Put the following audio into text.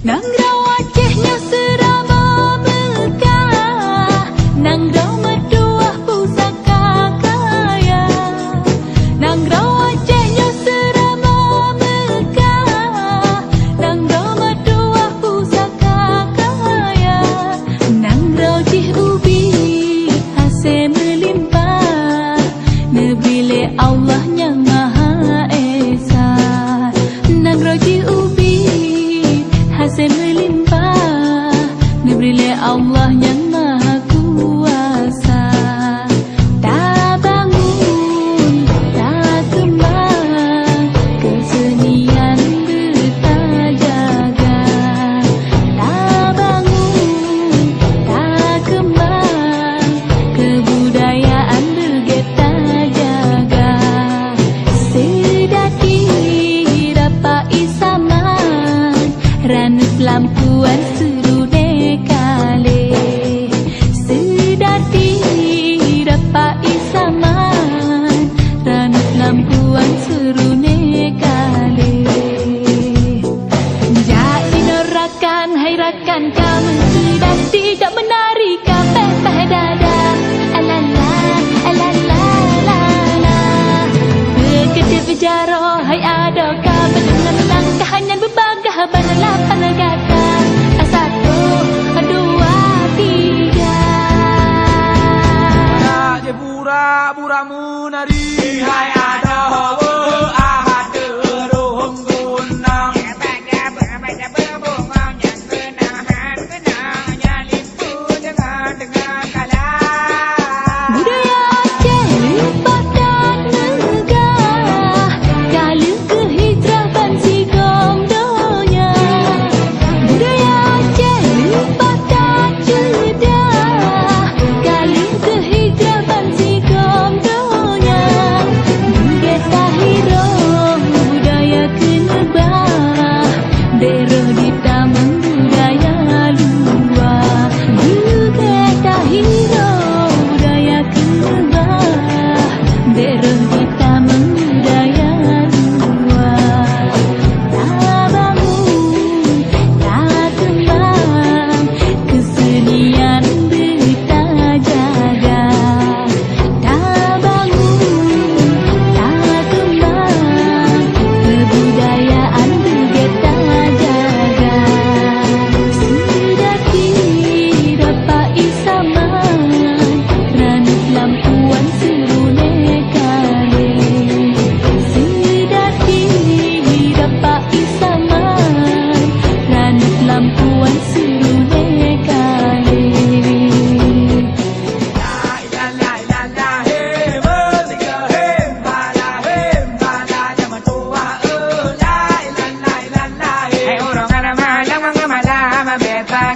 Nang raw Acehnya seraba megah, nang raw meduah pusaka kaya. Nang raw Acehnya seraba megah, nang raw meduah pusaka kaya. Nang raw Cih Ubi hasil melimpah, nebile Allah yang Maha Esa. Nang raw Cih Ubi hasil melimpah, nebile Allah yang Maha Kuasa. Tak bangun, tak kembang, kesenian bertajaga. Tak bangun, tak kembang, kebudayaan bergeta jaga. Sedati dapat isaman, ranut lampuan serude kale. Sedati dapat isaman, ranut lampuan serude kale. Jadi norakan, hai rakan kamu, sedati tak menari kapeh dada. Alala, alala, alala. Berkedip jaro, hai adokah, dengan langkah hanya berbagah banala panagata. Satu, dua, tiga. Raja pura-pura menari, hai adoh ahad rohong gunang. Budaya Aceh lipat dan megah, kala kehijrah bansi gomdonya. Budaya Aceh lipat dan cedah, kala kehijrah bansi gomdonya. Budaya hiro, budaya kenebah, deroh di taman budaya luar. Budaya hiro, budaya kenebah, deroh di taman budaya luar. Tak bangun, tak kembang, kesenian bertajaga. Tak bangun, tak kembang, kebudayaan bergeta jaga. Sedati dapat isaman, ranut lampuan serune kale. Sedati dapat isaman, ranut lampuan serune kale. Hai orang anak malam mengamalama beta